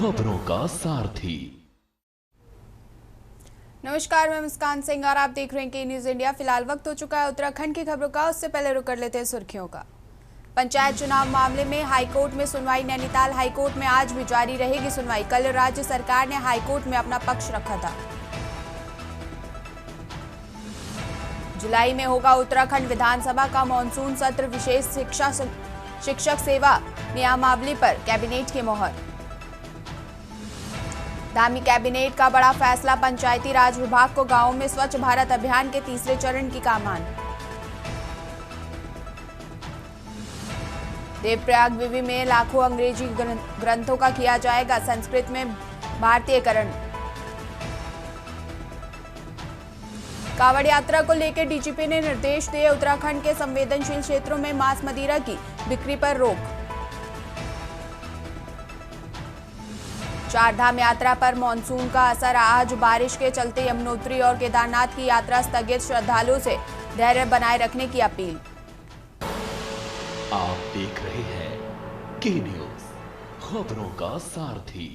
खबरों का सारथी। नमस्कार, मैं मुस्कान सिंह और आप देख रहे हैं के न्यूज इंडिया। फिलहाल वक्त हो चुका है उत्तराखंड की खबरों का। उससे पहले रुक कर लेते हैं सुर्खियों का। पंचायत चुनाव मामले में हाईकोर्ट में सुनवाई। नैनीताल हाईकोर्ट में आज भी जारी रहेगी सुनवाई। कल राज्य सरकार ने हाईकोर्ट में अपना पक्ष रखा था। जुलाई में होगा उत्तराखंड विधानसभा का मानसून सत्र। विशेष शिक्षक सेवा नियमावली पर कैबिनेट की मोहर। धामी कैबिनेट का बड़ा फैसला। पंचायती राज विभाग को गांवों में स्वच्छ भारत अभियान के तीसरे चरण की कमान। देवप्रयाग विवि में लाखों अंग्रेजी ग्रंथों का किया जाएगा संस्कृत में भारतीयकरण। कांवड़ यात्रा को लेकर डीजीपी ने निर्देश दिए। उत्तराखंड के संवेदनशील क्षेत्रों में मांस मदिरा की बिक्री पर रोक। चारधाम यात्रा पर मानसून का असर। आज बारिश के चलते यमुनोत्री और केदारनाथ की यात्रा स्थगित। श्रद्धालुओं से धैर्य बनाए रखने की अपील। आप देख रहे हैं के न्यूज, खबरों का सारथी।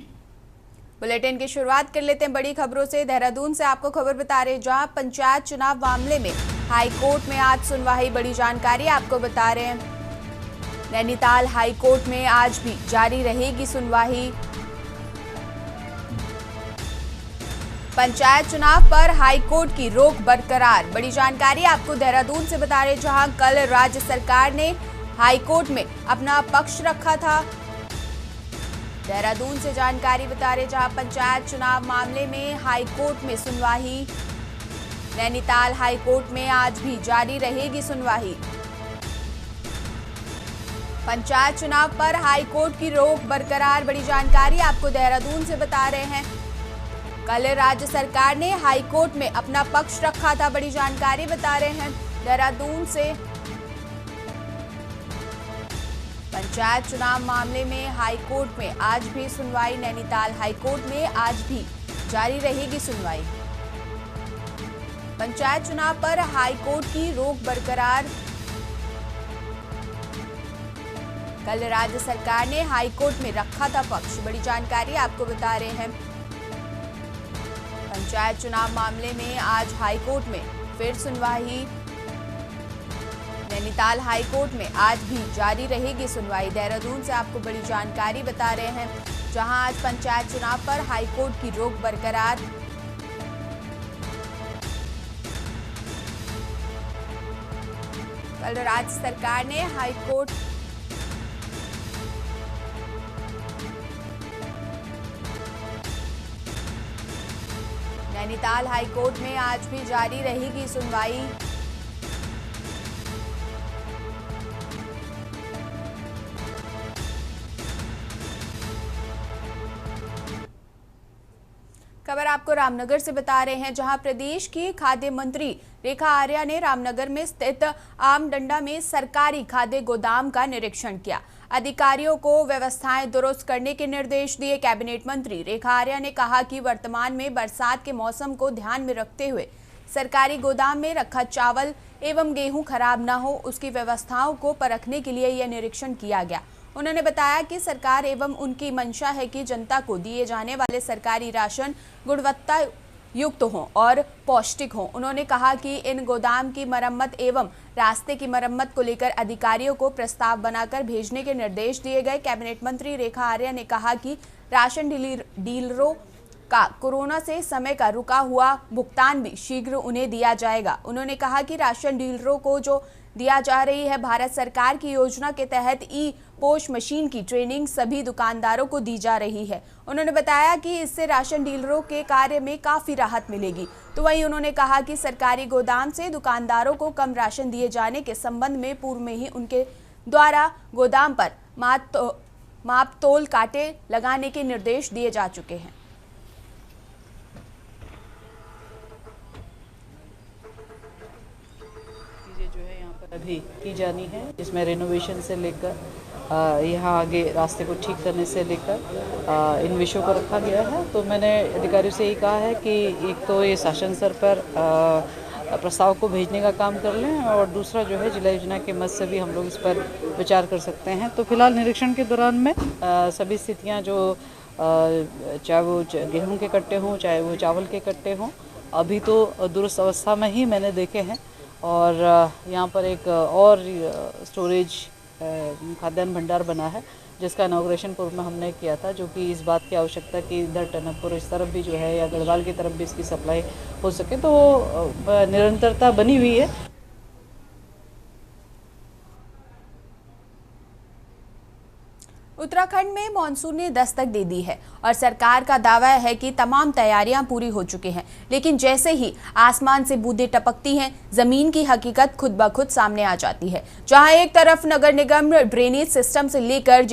बुलेटिन की शुरुआत कर लेते हैं बड़ी खबरों से। देहरादून से आपको खबर बता रहे हैं, जहां पंचायत चुनाव मामले में हाईकोर्ट में आज सुनवाई। बड़ी जानकारी आपको बता रहे हैं। नैनीताल हाईकोर्ट में आज भी जारी रहेगी सुनवाई। पंचायत चुनाव पर हाईकोर्ट की रोक बरकरार। बड़ी जानकारी आपको देहरादून से बता रहे, जहां कल राज्य सरकार ने हाईकोर्ट में अपना पक्ष रखा था। देहरादून से जानकारी बता रहे, जहां पंचायत चुनाव मामले में हाईकोर्ट में सुनवाई। नैनीताल हाईकोर्ट में आज भी जारी रहेगी सुनवाई। पंचायत चुनाव पर हाईकोर्ट की रोक बरकरार। बड़ी जानकारी आपको देहरादून से बता रहे हैं। कल राज्य सरकार ने हाईकोर्ट में अपना पक्ष रखा था। बड़ी जानकारी बता रहे हैं देहरादून से। पंचायत चुनाव मामले में हाईकोर्ट में आज भी सुनवाई। नैनीताल हाईकोर्ट में आज भी जारी रहेगी सुनवाई। पंचायत चुनाव पर हाईकोर्ट की रोक बरकरार। कल राज्य सरकार ने हाईकोर्ट में रखा था पक्ष। बड़ी जानकारी आपको बता रहे हैं। पंचायत चुनाव मामले में आज हाईकोर्ट में फिर सुनवाई। नैनीताल हाईकोर्ट में आज भी जारी रहेगी सुनवाई। देहरादून से आपको बड़ी जानकारी बता रहे हैं, जहां आज पंचायत चुनाव पर हाईकोर्ट की रोक बरकरार। कल राज्य सरकार ने हाईकोर्ट नैनीताल हाईकोर्ट में आज भी जारी रहेगी सुनवाई। खबर आपको रामनगर से बता रहे हैं, जहां प्रदेश की खाद्य मंत्री रेखा आर्या ने रामनगर में स्थित आमडंडा में सरकारी खाद्य गोदाम का निरीक्षण किया। अधिकारियों को व्यवस्थाएं दुरुस्त करने के निर्देश दिए। कैबिनेट मंत्री रेखा आर्या ने कहा कि वर्तमान में बरसात के मौसम को ध्यान में रखते हुए सरकारी गोदाम में रखा चावल एवं गेहूं खराब न हो, उसकी व्यवस्थाओं को परखने के लिए यह निरीक्षण किया गया। उन्होंने बताया कि सरकार एवं उनकी मंशा है कि जनता को दिए जाने वाले सरकारी राशन गुणवत्ता युक्त हों और पौष्टिक हों। उन्होंने कहा कि इन गोदाम की मरम्मत एवं रास्ते की मरम्मत को लेकर अधिकारियों को प्रस्ताव बनाकर भेजने के निर्देश दिए गए। कैबिनेट मंत्री रेखा आर्या ने कहा कि राशन डीलरों का कोरोना से समय का रुका हुआ भुगतान भी शीघ्र उन्हें दिया जाएगा। उन्होंने कहा कि राशन डीलरों को जो दिया जा रही है, भारत सरकार की योजना के तहत ई पोश मशीन की ट्रेनिंग सभी दुकानदारों को दी जा रही है। उन्होंने बताया कि इससे राशन डीलरों के कार्य में काफी राहत मिलेगी। तो वहीं उन्होंने कहा कि सरकारी गोदाम से दुकानदारों को कम राशन दिए जाने के संबंध में पूर्व में ही उनके द्वारा गोदाम पर माप तोल कांटे लगाने के निर्देश दिए जा चुके हैं। अभी की जानी है, जिसमें रेनोवेशन से लेकर यहाँ आगे रास्ते को ठीक करने से लेकर इन विषयों को रखा गया है। तो मैंने अधिकारियों से यही कहा है कि एक तो ये शासन स्तर पर प्रस्ताव को भेजने का काम कर लें, और दूसरा जो है जिला योजना के मद से भी हम लोग इस पर विचार कर सकते हैं। तो फिलहाल निरीक्षण के दौरान में सभी स्थितियाँ जो चाहे वो गेहूं के कट्टे हों, चाहे वो चावल के कट्टे हों, अभी तो दुरुस्त अवस्था में ही मैंने देखे हैं। और यहाँ पर एक और स्टोरेज खाद्यान्न भंडार बना है, जिसका इनॉग्रेशन पूर्व में हमने किया था, जो कि इस बात की आवश्यकता कि इधर टनकपुर इस तरफ भी जो है या गढ़वाल की तरफ भी इसकी सप्लाई हो सके, तो निरंतरता बनी हुई है। उत्तराखंड में मानसून ने दस्तक दे दी है और सरकार का दावा है कि तमाम तैयारियां पूरी हो चुकी हैं, लेकिन जैसे ही आसमान से बूंदें टपकती हैं, जमीन की हकीकत खुद ब खुद सामने आ जाती है। जहां एक तरफ नगर निगम ड्रेनेज सिस्टम से लेकर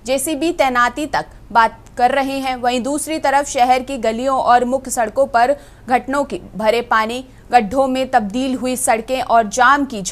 जेसीबी तैनाती तक बात कर रहे हैं, वहीं दूसरी तरफ शहर की गलियों और मुख्य सड़कों पर घटनों की भरे पानी, गड्ढों में तब्दील हुई सड़कें और जाम की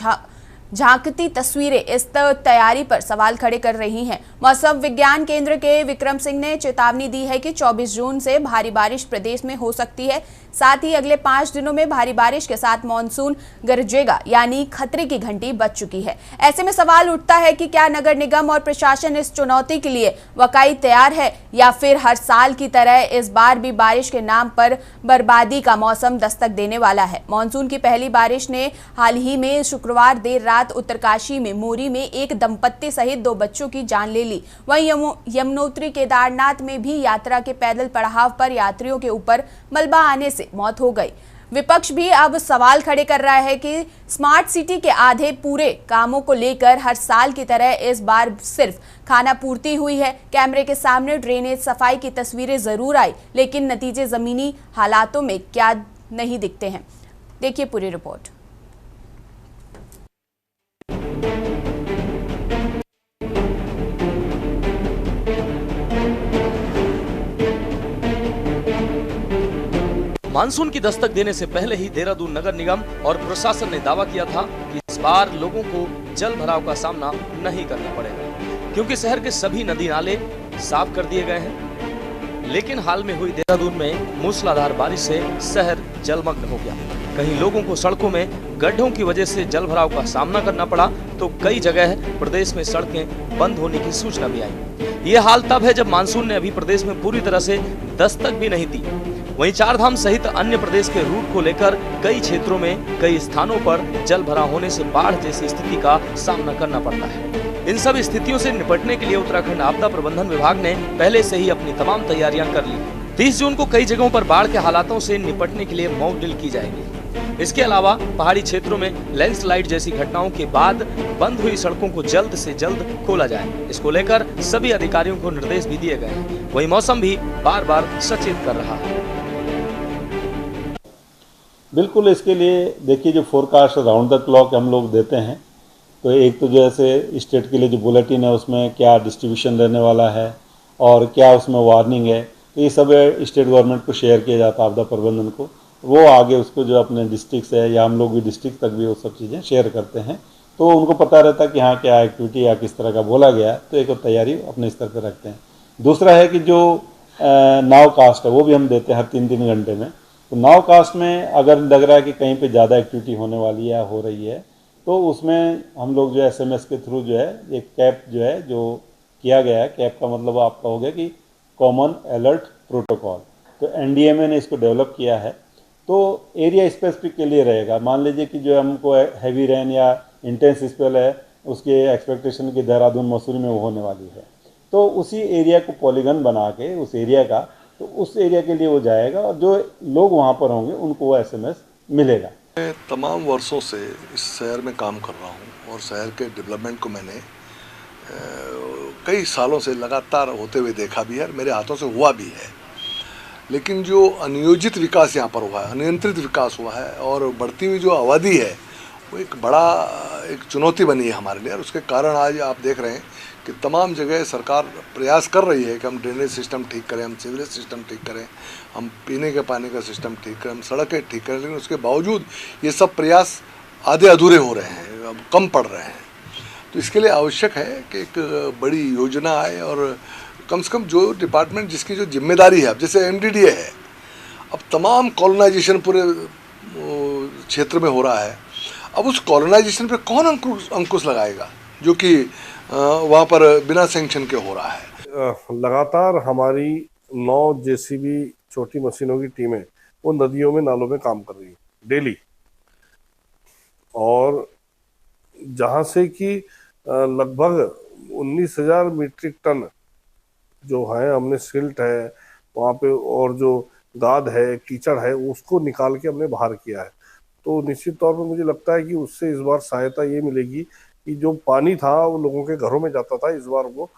झांकती तस्वीरें इस तैयारी पर सवाल खड़े कर रही हैं। मौसम विज्ञान केंद्र के विक्रम सिंह ने चेतावनी दी है कि 24 जून से भारी बारिश प्रदेश में हो सकती है। साथ ही अगले 5 दिनों में भारी बारिश के साथ मानसून गरजेगा, यानी खतरे की घंटी बज चुकी है। ऐसे में सवाल उठता है कि क्या नगर निगम और प्रशासन इस चुनौती के लिए वाकई तैयार है, या फिर हर साल की तरह इस बार भी बारिश के नाम पर बर्बादी का मौसम दस्तक देने वाला है। मानसून की पहली बारिश ने हाल ही में शुक्रवार देर रात उत्तरकाशी में मोरी में एक दंपत्ति सहित 2 बच्चों की जान ले ली। वहीं यमुनोत्री केदारनाथ में भी यात्रा के पैदल पड़ाव पर यात्रियों के ऊपर मलबा आने से मौत हो गई। विपक्ष भी अब सवाल खड़े कर रहा है कि स्मार्ट सिटी के आधे पूरे कामों को लेकर हर साल की तरह इस बार सिर्फ खाना पूर्ति हुई है। कैमरे के सामने ड्रेनेज सफाई की तस्वीरें जरूर आई, लेकिन नतीजे जमीनी हालातों में क्या नहीं दिखते हैं। देखिए पूरी रिपोर्ट। मानसून की दस्तक देने से पहले ही देहरादून नगर निगम और प्रशासन ने दावा किया था कि इस बार लोगों को जल भराव का सामना नहीं करना पड़ेगा, क्योंकि शहर के सभी नदी नाले साफ कर दिए गए हैं। लेकिन हाल में हुई देहरादून में मूसलाधार बारिश से शहर जलमग्न हो गया। कहीं लोगों को सड़कों में गड्ढों की वजह से जल भराव का सामना करना पड़ा, तो कई जगह प्रदेश में सड़कें बंद होने की सूचना भी आई। ये हाल तब है जब मानसून ने अभी प्रदेश में पूरी तरह से दस्तक भी नहीं दी। वहीं चारधाम सहित अन्य प्रदेश के रूट को लेकर कई क्षेत्रों में कई स्थानों पर जल भराव होने से बाढ़ जैसी स्थिति का सामना करना पड़ता है। इन सब स्थितियों से निपटने के लिए उत्तराखंड आपदा प्रबंधन विभाग ने पहले से ही अपनी तमाम तैयारियां कर ली। 30 जून को कई जगहों पर बाढ़ के हालातों से निपटने के लिए मॉक ड्रिल की जाएगी। इसके अलावा पहाड़ी क्षेत्रों में लैंडस्लाइड जैसी घटनाओं के बाद बंद हुई सड़कों को जल्द से जल्द खोला जाए, इसको लेकर सभी अधिकारियों को निर्देश भी दिए गए हैं। वहीं मौसम भी बार बार सचेत कर रहा है। बिल्कुल, इसके लिए देखिए जो फोरकास्ट राउंड द क्लॉक हम लोग देते हैं, तो एक तो जैसे स्टेट के लिए जो बुलेटिन है उसमें क्या डिस्ट्रीब्यूशन रहने वाला है और क्या उसमें वार्निंग है, तो ये सब स्टेट गवर्नमेंट को शेयर किया जाता है आपदा प्रबंधन को। वो आगे उसको जो अपने डिस्ट्रिक्ट से या हम लोग भी डिस्ट्रिक्ट तक भी वो सब चीज़ें शेयर करते हैं, तो उनको पता रहता है कि हाँ क्या एक्टिविटी या किस तरह का बोला गया है, तो एक तैयारी अपने स्तर पर रखते हैं। दूसरा है कि जो नाव कास्ट है वो भी हम देते हैं हर 3-3 घंटे में। तो नाव कास्ट में अगर लग रहा है कि कहीं पे ज़्यादा एक्टिविटी होने वाली है या हो रही है, तो उसमें हम लोग जो SMS के थ्रू जो है एक कैप जो है जो किया गया है, कैप का मतलब आपका हो गया कि कॉमन अलर्ट प्रोटोकॉल, तो NDMA ने इसको डेवलप किया है। तो एरिया स्पेसिफिक के लिए रहेगा। मान लीजिए कि जो हमको हैवी रेन या इंटेंस स्पेल है उसके एक्सपेक्टेशन की देहरादून मसूरी में वो होने वाली है, तो उसी एरिया को पॉलीगन बना के उस एरिया का, तो उस एरिया के लिए वो जाएगा और जो लोग वहाँ पर होंगे उनको वो SMS मिलेगा। मैं तमाम वर्षों से इस शहर में काम कर रहा हूँ और शहर के डेवलपमेंट को मैंने कई सालों से लगातार होते हुए देखा भी है और मेरे हाथों से हुआ भी है। लेकिन जो अनियोजित विकास यहाँ पर हुआ है, अनियंत्रित विकास हुआ है और बढ़ती हुई जो आबादी है वो एक बड़ा एक चुनौती बनी है हमारे लिए। और उसके कारण आज आप देख रहे हैं कि तमाम जगह सरकार प्रयास कर रही है कि हम ड्रेनेज सिस्टम ठीक करें, हम सीवरेज सिस्टम ठीक करें, हम पीने के पानी का सिस्टम ठीक करें, हम सड़कें ठीक करें, लेकिन उसके बावजूद ये सब प्रयास आधे अधूरे हो रहे हैं, अब कम पड़ रहे हैं। तो इसके लिए आवश्यक है कि एक बड़ी योजना आए और कम से कम जो डिपार्टमेंट जिसकी जो जिम्मेदारी है, अब जैसे MDDA है, अब तमाम कॉलोनाइजेशन पूरे क्षेत्र में हो रहा है। अब उस कॉलोनाइजेशन पे कौन अंकुश लगाएगा जो कि वहाँ पर बिना सैंक्शन के हो रहा है। लगातार हमारी 9 जेसीबी छोटी मशीनों की टीमें वो नदियों में नालों में काम कर रही है डेली, और जहाँ से कि लगभग 19,000 मीट्रिक टन जो है हमने सिल्ट है वहाँ पे और जो गाद है कीचड़ है उसको निकाल के हमने बाहर किया है। तो निश्चित तौर पर मुझे लगता है कि उससे इस बार सहायता ये मिलेगी कि जो पानी था वो लोगों के घरों में जाता था, इस बार वो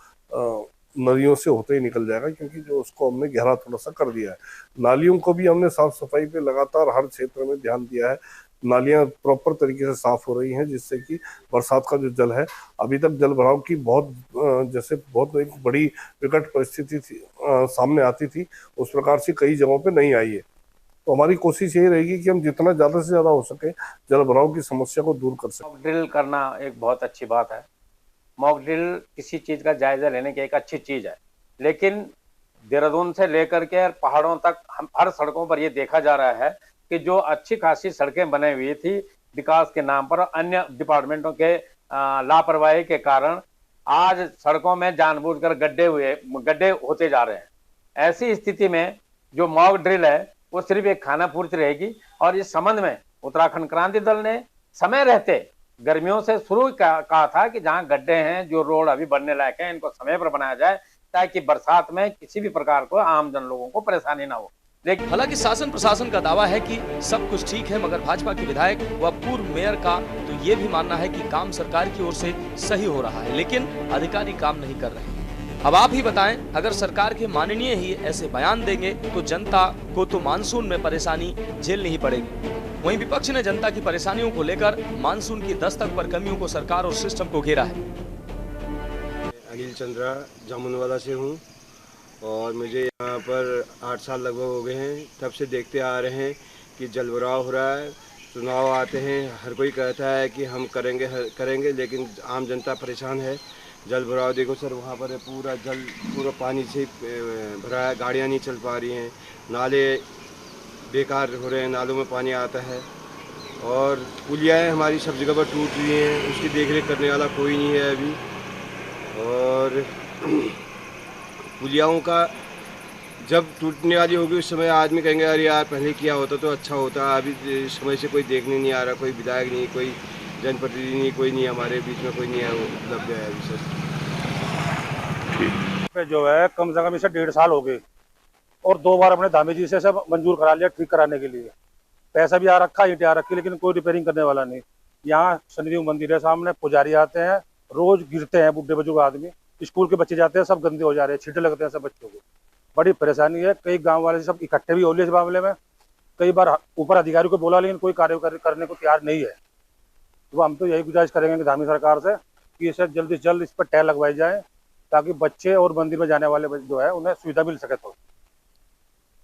नदियों से होते ही निकल जाएगा, क्योंकि जो उसको हमने गहरा थोड़ा सा कर दिया है। नालियों को भी हमने साफ सफाई पे लगातार हर क्षेत्र में ध्यान दिया है। नालियां प्रॉपर तरीके से साफ हो रही हैं, जिससे कि बरसात का जो जल है, अभी तक जल भराव की जैसे बहुत एक बड़ी विकट परिस्थिति थी सामने आती थी, उस प्रकार से कई जगहों पे नहीं आई है। तो हमारी कोशिश यही रहेगी कि हम जितना ज़्यादा से ज़्यादा हो सके जल भराव की समस्या को दूर कर सकें। मॉक ड्रिल करना एक बहुत अच्छी बात है। मॉक ड्रिल किसी चीज़ का जायजा लेने की एक अच्छी चीज़ है, लेकिन देहरादून से लेकर के पहाड़ों तक हम हर सड़कों पर ये देखा जा रहा है कि जो अच्छी खासी सड़कें बनी हुई थी विकास के नाम पर अन्य डिपार्टमेंटों के लापरवाही के कारण आज सड़कों में जानबूझकर गड्ढे होते जा रहे हैं। ऐसी स्थिति में जो मॉक ड्रिल है वो सिर्फ एक खाना पूर्ति रहेगी। और इस संबंध में उत्तराखंड क्रांति दल ने समय रहते गर्मियों से शुरू कहा था कि जहां गड्ढे हैं, जो रोड अभी बनने लायक हैं, इनको समय पर बनाया जाए ताकि बरसात में किसी भी प्रकार को आम जन लोगों को परेशानी ना हो। लेकिन हालांकि शासन प्रशासन का दावा है कि सब कुछ ठीक है, मगर भाजपा के विधायक व पूर्व मेयर का तो ये भी मानना है कि काम सरकार की ओर से सही हो रहा है, लेकिन अधिकारी काम नहीं कर रहे। अब आप ही बताएं, अगर सरकार के माननीय ही ऐसे बयान देंगे तो जनता को तो मानसून में परेशानी झेलनी ही पड़ेगी। वहीं विपक्ष ने जनता की परेशानियों को लेकर मानसून की दस्तक पर कमियों को सरकार और सिस्टम को घेरा है। अनिल चंद्रा जामुनवाला से हूँ और मुझे यहाँ पर 8 साल लगभग हो गए हैं। तब से देखते आ रहे हैं कि जलभराव हो रहा है, चुनाव आते हैं, हर कोई कहता है कि हम करेंगे, लेकिन आम जनता परेशान है। जल भराव देखो सर, वहाँ पर पूरा पानी से भरा है, गाड़ियाँ नहीं चल पा रही हैं, नाले बेकार हो रहे हैं, नालों में पानी आता है, और पुलियाँ हमारी सब जगह पर टूट रही हैं, उसकी देखरेख करने वाला कोई नहीं है अभी। और पुलियाओं का जब टूटने वाली होगी उस समय आदमी कहेंगे अरे यार पहले किया होता तो अच्छा होता। अभी समय से कोई देखने नहीं आ रहा, कोई विधायक नहीं, कोई जनप्रतिनिधि नहीं, कोई नहीं, हमारे बीच में कोई नहीं है उपलब्ध है अभी सर। जो है कम से कम इसे 1.5 साल हो गए और 2 बार अपने धामी जी से सब मंजूर करा लिया ठीक कराने के लिए। पैसा भी आ रखा, ईंटें आ रखी, लेकिन कोई रिपेयरिंग करने वाला नहीं। यहाँ शनिदेव मंदिर है सामने, पुजारी आते हैं, रोज गिरते हैं बुढ़े बुजुर्ग आदमी, स्कूल के बच्चे जाते हैं सब गंदे हो जा रहे हैं, छींटे लगते हैं सब बच्चों को, बड़ी परेशानी है। कई गाँव वाले सब इकट्ठे भी हो लिए इस मामले में, कई बार ऊपर अधिकारी को बोला लेकिन कोई कार्य करने को तैयार नहीं है। तो हम तो यही गुजारिश करेंगे कि धामी सरकार से कि इसे जल्द से जल्द इस पर टैल लगवाई जाए ताकि बच्चे और मंदिर में जाने वाले जो है उन्हें सुविधा मिल सके। तो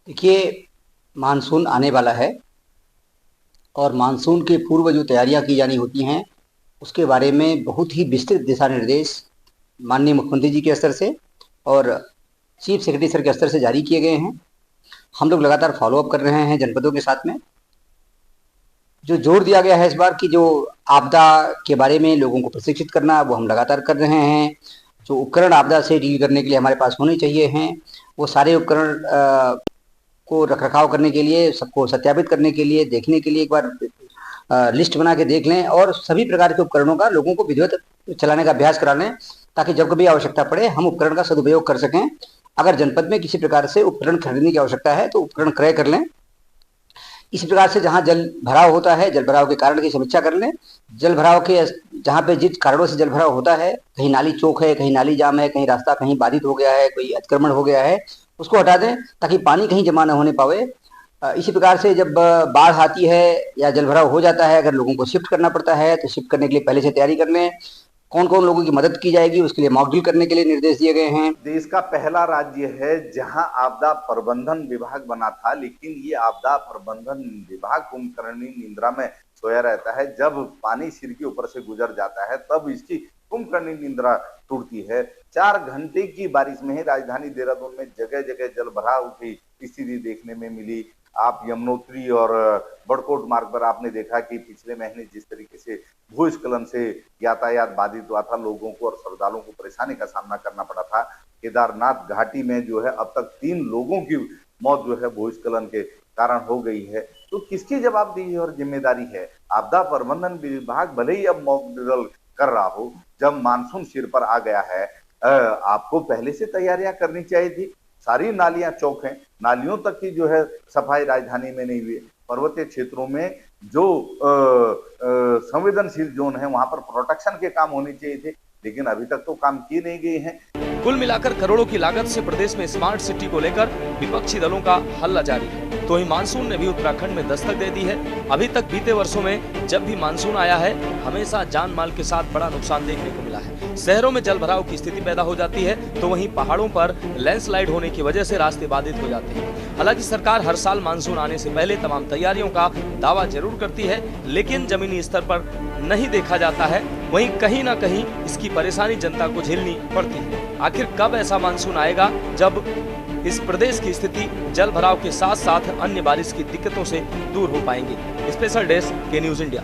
देखिए, मानसून आने वाला है और मानसून के पूर्व जो तैयारियां की जानी होती हैं उसके बारे में बहुत ही विस्तृत दिशा निर्देश माननीय मुख्यमंत्री जी के स्तर से और चीफ सेक्रेटरी सर के स्तर से जारी किए गए हैं। हम लोग लगातार फॉलोअप कर रहे हैं जनपदों के साथ में। जो जोर दिया गया है इस बार की जो आपदा के बारे में लोगों को प्रशिक्षित करना, वो हम लगातार कर रहे हैं। जो उपकरण आपदा से डील करने के लिए हमारे पास होने चाहिए हैं, वो सारे उपकरण को रखरखाव करने के लिए, सबको सत्यापित करने के लिए, देखने के लिए एक बार लिस्ट बना के देख लें और सभी प्रकार के उपकरणों का लोगों को विधिवत चलाने का अभ्यास करा लें ताकि जब कभी आवश्यकता पड़े हम उपकरण का सदुपयोग कर सकें। अगर जनपद में किसी प्रकार से उपकरण खरीदने की आवश्यकता है तो उपकरण क्रय कर लें। इसी प्रकार से जहां जल भराव होता है, जल भराव के कारण की समीक्षा कर लें। जल भराव के जहां पे जिस कारणों से जल भराव होता है, कहीं नाली चौक है, कहीं नाली जाम है, कहीं रास्ता कहीं बाधित हो गया है, कोई अतिक्रमण हो गया है, उसको हटा दें ताकि पानी कहीं जमा न होने पावे। इसी प्रकार से जब बाढ़ आती है या जल भराव हो जाता है, अगर लोगों को शिफ्ट करना पड़ता है तो शिफ्ट करने के लिए पहले से तैयारी कर लें। कौन कौन लोगों की मदद की जाएगी उसके लिए मॉक ड्रिल करने के लिए निर्देश दिए गए हैं। देश का पहला राज्य है जहां आपदा प्रबंधन विभाग बना था, लेकिन ये आपदा प्रबंधन विभाग कुंभकर्णी निंद्रा में सोया रहता है। जब पानी सिर के ऊपर से गुजर जाता है तब इसकी कुंभकर्णी निंद्रा टूटती है। 4 घंटे की बारिश में ही राजधानी देहरादून में जगह जगह जल भराव की स्थिति देखने में मिली। आप यमुनोत्री और बड़कोट मार्ग पर आपने देखा कि पिछले महीने जिस तरीके से भूस्खलन से यातायात बाधित हुआ था, लोगों को और श्रद्धालुओं को परेशानी का सामना करना पड़ा था, केदारनाथ घाटी में जो है अब तक 3 लोगों की मौत जो है भूस्खलन के कारण हो गई है। तो किसकी जवाबदेही और जिम्मेदारी है? आपदा प्रबंधन विभाग भले ही अब मॉक ड्रिल कर रहा हो, जब मानसून सिर पर आ गया है आपको पहले से तैयारियां करनी चाहिए थी। सारी नालियां चौक हैं, नालियों तक की जो है सफाई राजधानी में नहीं हुई। पर्वतीय क्षेत्रों में जो संवेदनशील जोन है वहां पर प्रोटेक्शन के काम होने चाहिए थे, लेकिन अभी तक तो काम किए नहीं गए हैं। कुल मिलाकर करोड़ों की लागत से प्रदेश में स्मार्ट सिटी को लेकर विपक्षी दलों का हल्ला जारी है। तो ही मानसून ने भी उत्तराखंड में दस्तक दे दी है। अभी तक बीते वर्षों में जब भी मानसून आया है, हमेशा जान माल के साथ बड़ा नुकसान देखने को मिला है। शहरों में जल भराव की स्थिति पैदा हो जाती है, तो वहीं पहाड़ों पर लैंडस्लाइड होने की वजह से रास्ते बाधित हो जाते हैं। हालांकि सरकार हर साल मानसून आने से पहले तमाम तैयारियों का दावा जरूर करती है, लेकिन जमीनी स्तर पर नहीं देखा जाता है। वहीं कहीं ना कहीं इसकी परेशानी जनता को झेलनी पड़ती है। आखिर कब ऐसा मानसून आएगा जब इस प्रदेश की स्थिति जल भराव के साथ साथ अन्य बारिश की दिक्कतों से दूर हो पाएंगी? स्पेशल डेस्क के न्यूज इंडिया।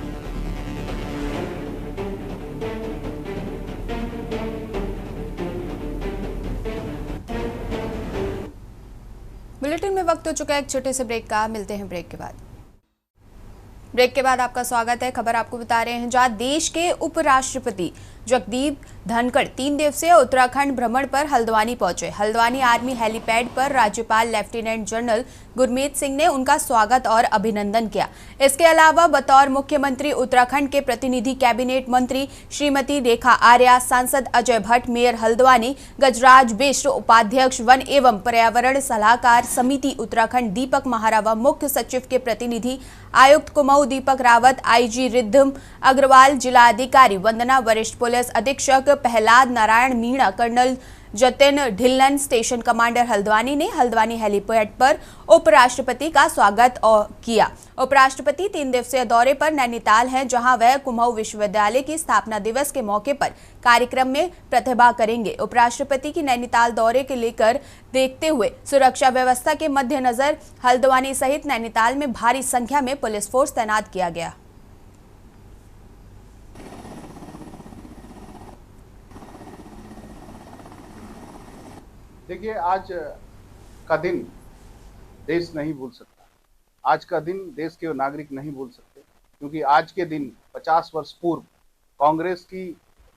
बुलेटिन में वक्त हो चुका है एक छोटे से ब्रेक का। मिलते हैं ब्रेक के बाद। ब्रेक के बाद आपका स्वागत है। खबर आपको बता रहे हैं, जहां देश के उपराष्ट्रपति जगदीप धनखड़ 3 दिवसीय उत्तराखंड भ्रमण पर हल्द्वानी पहुंचे। हल्द्वानी आर्मी हेलीपैड पर राज्यपाल लेफ्टिनेंट जनरल गुरमीत सिंह ने उनका स्वागत और अभिनंदन किया। इसके अलावा बतौर मुख्यमंत्री उत्तराखंड के प्रतिनिधि कैबिनेट मंत्री श्रीमती रेखा आर्या, सांसद अजय भट्ट, मेयर हल्द्वानी गजराज बिष्ट, उपाध्यक्ष वन एवं पर्यावरण सलाहकार समिति उत्तराखंड दीपक महारा व मुख्य सचिव के प्रतिनिधि आयुक्त कुमाऊं दीपक रावत, आईजी रिद्धम अग्रवाल, जिला अधिकारी वंदना, वरिष्ठ पुलिस अधीक्षक Prahlad Narayan Meena, colonel Jatin Dhillon, station commander Haldwani ने हल्द्वानी हेलीपैड पर उपराष्ट्रपति का स्वागत किया। उपराष्ट्रपति 3 दिवसीय दौरे पर नैनीताल हैं, जहां वह कुमाऊं विश्वविद्यालय की स्थापना दिवस के मौके पर कार्यक्रम में प्रतिभाग करेंगे। उपराष्ट्रपति की नैनीताल दौरे के लेकर देखते हुए सुरक्षा व्यवस्था के मद्देनजर हल्द्वानी सहित नैनीताल में भारी संख्या में पुलिस फोर्स तैनात किया गया। देखिए, आज का दिन देश नहीं भूल सकता। आज का दिन देश के नागरिक नहीं भूल सकते, क्योंकि आज के दिन 50 वर्ष पूर्व कांग्रेस की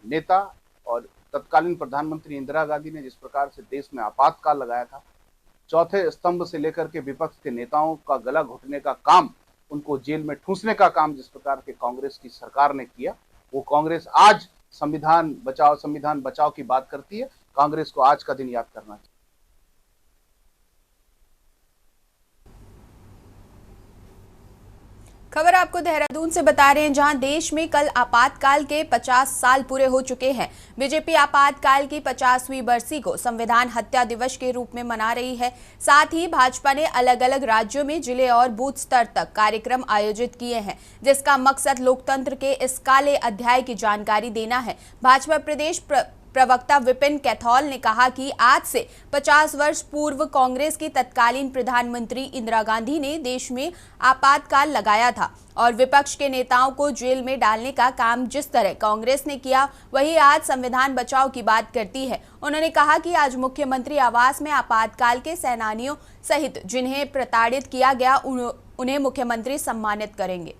नेता और तत्कालीन प्रधानमंत्री इंदिरा गांधी ने जिस प्रकार से देश में आपातकाल लगाया था, चौथे स्तंभ से लेकर के विपक्ष के नेताओं का गला घोटने का काम, उनको जेल में ठूंसने का काम जिस प्रकार के कांग्रेस की सरकार ने किया, वो कांग्रेस आज संविधान बचाओ की बात करती है। कांग्रेस को आज का दिन याद करना चाहिए। खबर आपको देहरादून से बता रहे हैं, जहां देश में कल आपातकाल के 50 साल पूरे हो चुके हैं। बीजेपी आपातकाल की 50वीं बरसी को संविधान हत्या दिवस के रूप में मना रही है। साथ ही भाजपा ने अलग अलग राज्यों में जिले और बूथ स्तर तक कार्यक्रम आयोजित किए हैं, जिसका मकसद लोकतंत्र के इस काले अध्याय की जानकारी देना है। भाजपा प्रदेश प्रवक्ता विपिन कैथौल ने कहा कि आज से 50 वर्ष पूर्व कांग्रेस की तत्कालीन प्रधानमंत्री इंदिरा गांधी ने देश में आपातकाल लगाया था और विपक्ष के नेताओं को जेल में डालने का काम जिस तरह कांग्रेस ने किया, वही आज संविधान बचाओ की बात करती है। उन्होंने कहा कि आज मुख्यमंत्री आवास में आपातकाल के सेनानियों सहित जिन्हें प्रताड़ित किया गया, उन्हें मुख्यमंत्री सम्मानित करेंगे।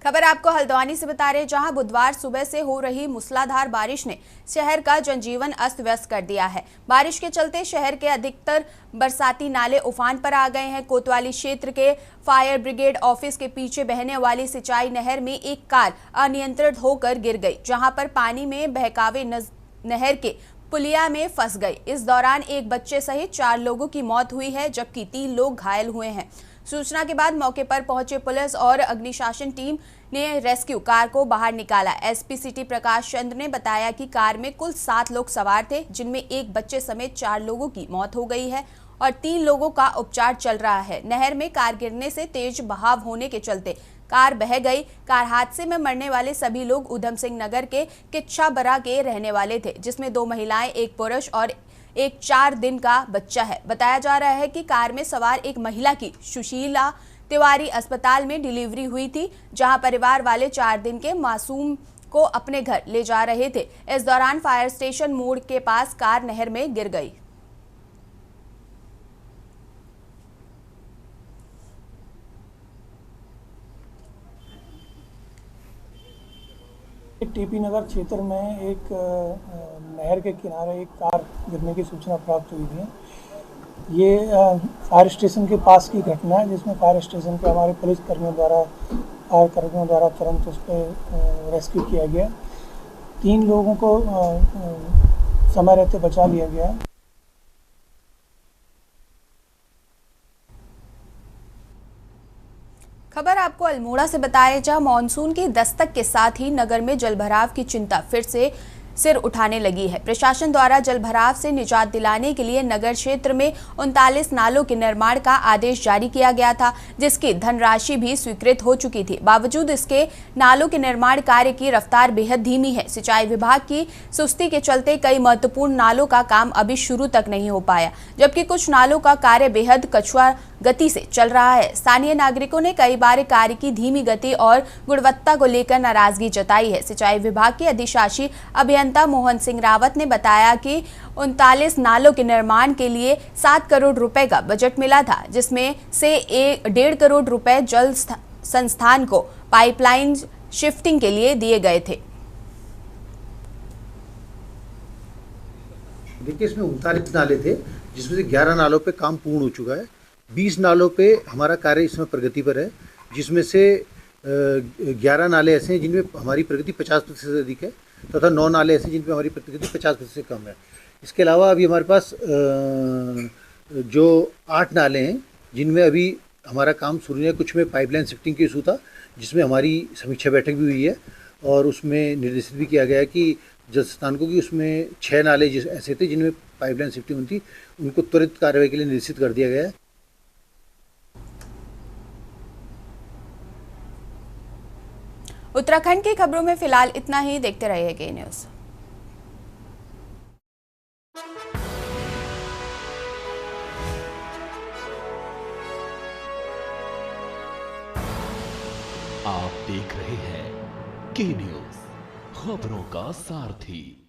खबर आपको हल्द्वानी से बता रहे हैं, जहां बुधवार सुबह से हो रही मूसलाधार बारिश ने शहर का जनजीवन अस्त व्यस्त कर दिया है। बारिश के चलते शहर के अधिकतर बरसाती नाले उफान पर आ गए हैं। कोतवाली क्षेत्र के फायर ब्रिगेड ऑफिस के पीछे बहने वाली सिंचाई नहर में एक कार अनियंत्रित होकर गिर गई, जहां पर पानी में बहकावे नहर के पुलिया में फंस गई। इस दौरान एक बच्चे सहित 4 लोगों की मौत हुई है, जबकि 3 लोग घायल हुए हैं। सूचना के बाद मौके पर पहुंचे पुलिस और अग्निशमन टीम ने रेस्क्यू कार को बाहर निकाला। एसपी सिटी प्रकाश चंद्र ने बताया कि कार में कुल 7 लोग सवार थे, जिनमें एक बच्चे समेत 4 लोगों की मौत हो गई है और 3 लोगों का उपचार चल रहा है। नहर में कार गिरने से तेज बहाव होने के चलते कार बह गई। कार हादसे में मरने वाले सभी लोग उधम सिंह नगर के किच्छाबरा के रहने वाले थे, जिसमें 2 महिलाएं, एक पुरुष और एक 4 दिन का बच्चा है। बताया जा रहा है कि कार में सवार एक महिला की सुशीला तिवारी अस्पताल में डिलीवरी हुई थी, जहां परिवार वाले 4 दिन के मासूम को अपने घर ले जा रहे थे। इस दौरान फायर स्टेशन मोड़ के पास कार नहर में गिर गई। टीपी नगर क्षेत्र में एक नहर के किनारे एक कार गिरने की सूचना प्राप्त हुई थी। ये फायर स्टेशन के पास की घटना है, जिसमें फायर स्टेशन के हमारे पुलिस कर्मियों द्वारा तुरंत उस पर रेस्क्यू किया गया। 3 लोगों को समय रहते बचा लिया गया। खबर आपको अल्मोड़ा से बताए, जहां मानसून की दस्तक के साथ ही नगर में जलभराव की चिंता फिर से सिर उठाने लगी है। प्रशासन द्वारा जलभराव से निजात दिलाने के लिए नगर क्षेत्र में 39 नालों के निर्माण का आदेश जारी किया गया था, जिसकी धनराशि भी स्वीकृत हो चुकी थी। बावजूद इसके नालों के निर्माण कार्य की रफ्तार बेहद धीमी है। सिंचाई विभाग की सुस्ती के चलते कई महत्वपूर्ण नालों का काम अभी शुरू तक नहीं हो पाया, जबकि कुछ नालों का कार्य बेहद कछुआ गति से चल रहा है। स्थानीय नागरिकों ने कई बार कार्य की धीमी गति और गुणवत्ता को लेकर नाराजगी जताई है। सिंचाई विभाग के अधिशासी अभियंता मोहन सिंह रावत ने बताया कि 39 नालों के निर्माण के लिए 7 करोड़ रुपए का बजट मिला था, जिसमें से 1.5 करोड़ रुपए जल संस्थान को पाइपलाइन शिफ्टिंग के लिए दिए गए थे। देखिए, इसमें 39 नाले थे, जिसमें से 11 नालों पे काम पूर्ण हो चुका है। 20 नालों पे हमारा कार्य इसमें प्रगति पर है, जिसमें से 11 नाले ऐसे हैं जिनमें हमारी प्रगति 50% से अधिक है, तथा 9 नाले ऐसे जिन पे हमारी प्रगति 50% से कम है। इसके अलावा अभी हमारे पास जो 8 नाले हैं जिनमें अभी हमारा काम शुरू है। कुछ में पाइपलाइन शिफ्टिंग की इशू था, जिसमें हमारी समीक्षा बैठक भी हुई है और उसमें निर्देशित भी किया गया है कि जल संस्थान को कि उसमें 6 नाले ऐसे थे जिनमें पाइपलाइन शिफ्टिंग होती, उनको त्वरित कार्रवाई के लिए निर्देशित कर दिया गया है। उत्तराखंड की खबरों में फिलहाल इतना ही। देखते रहिए के न्यूज़। आप देख रहे हैं के न्यूज़, खबरों का सारथी।